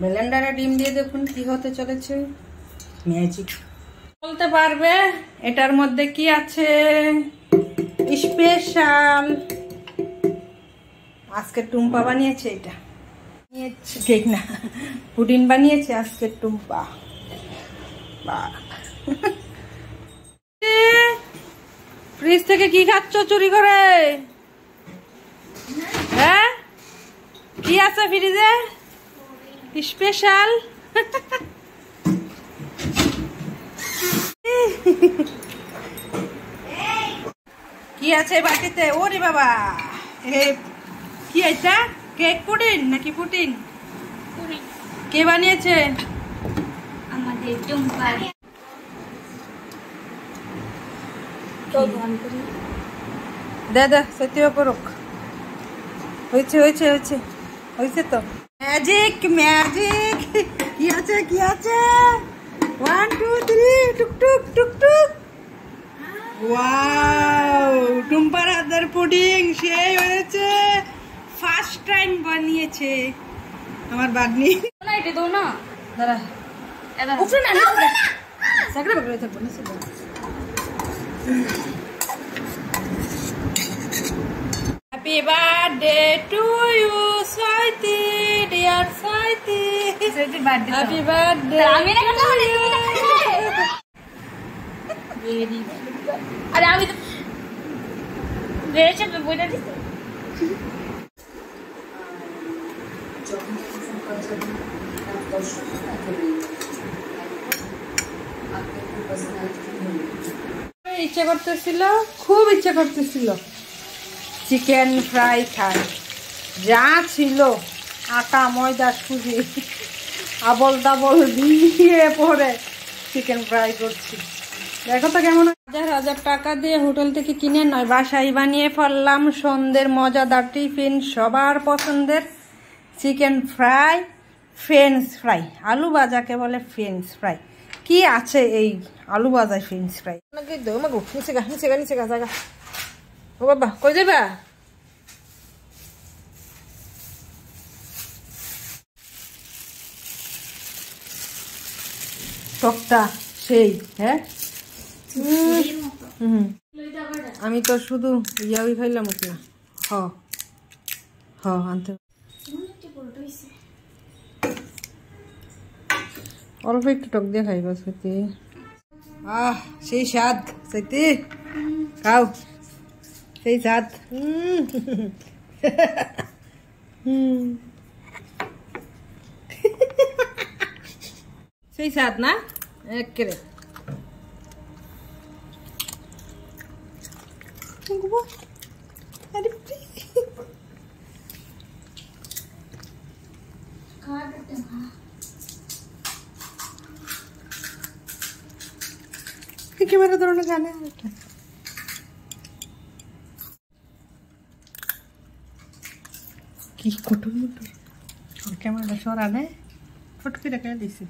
ব্লেন্ডারে ডিম দিয়ে দেখুন কি হতে চলেছে, ম্যাজিক। বলতে পারবে এটার মধ্যে কি আছে? স্পেশাল আজকে টুম্পা বানিয়েছে, এটা কেক না, পুডিং বানিয়েছে আজকে টুম্পা। ফ্রিজ থেকে কি খাচ্ছ চুরি করে? হ্যাঁ, কি আছে ফ্রিজে? স্পেশাল কি আছে বাটিতে? ওরে বাবা, কি এটা? কেক পুডিং নাকি পুডিং? কে বানিয়েছে? আমাদের টুম্পা। দে দে সত্যিও করুক। হয়েছে হয়েছে হয়েছে হয়েছে তো। Magic magic. কি আছে কি আছে? 1 2 3 টুক টুক টুক টুক। ওয়াও, টুম্পার হাতের পুডিং সেই হয়েছে, ফার্স্ট টাইম বানিয়েছে আমার বাগনি। না এটা দাও না, দাঁড়া এটা উপরে না সাকড়া বাগড়ে থাকবো না সেটা। Happy birthday to you Saiti, dear Saiti. সেটি বার্থডে। Happy birthday. আমি না কথা বলি তুমি না ভেরি। আরে আমি তো বেরেছে বইটা দিতে। ইচ্ছে করতেছিল, খুব ইচ্ছে করতেছিল চিকেন ফ্রাই খাই। যা ছিল আটা ময়দা সুজি আবল দাবল দিয়ে পরে চিকেন ফ্রাই করছি। দেখো তো কেমন। 1000 টাকা দিয়ে হোটেল থেকে কিনে নয়, বাসায় বানিয়ে ফেললাম সন্ধ্যের মজাদার টিফিন, সবার পছন্দের চিকেন ফ্রাই, ফ্রেঞ্চ ফ্রাই। আলু ভাজাকে বলে ফ্রেঞ্চ ফ্রাই। কি আছে এই আলু ভাজায় ফ্রেঞ্চ ফ্রাই? ও বাবা কই যাবা? টকটা সেই। হ্যাঁ আমি তো শুধু ইয়াই খাইলাম না। হ হ আনতে অল্প একটু টক দিয়ে খাইবা সাথে। সেই স্বাদ সাথে খাও, সেই স্বাদ। সেই স্বাদ না একেবারে। ক্যামেরা ধরনের গানে কি কটুর মটুর ক্যামেরাটা সরানে ফট করে কেটে দিছি।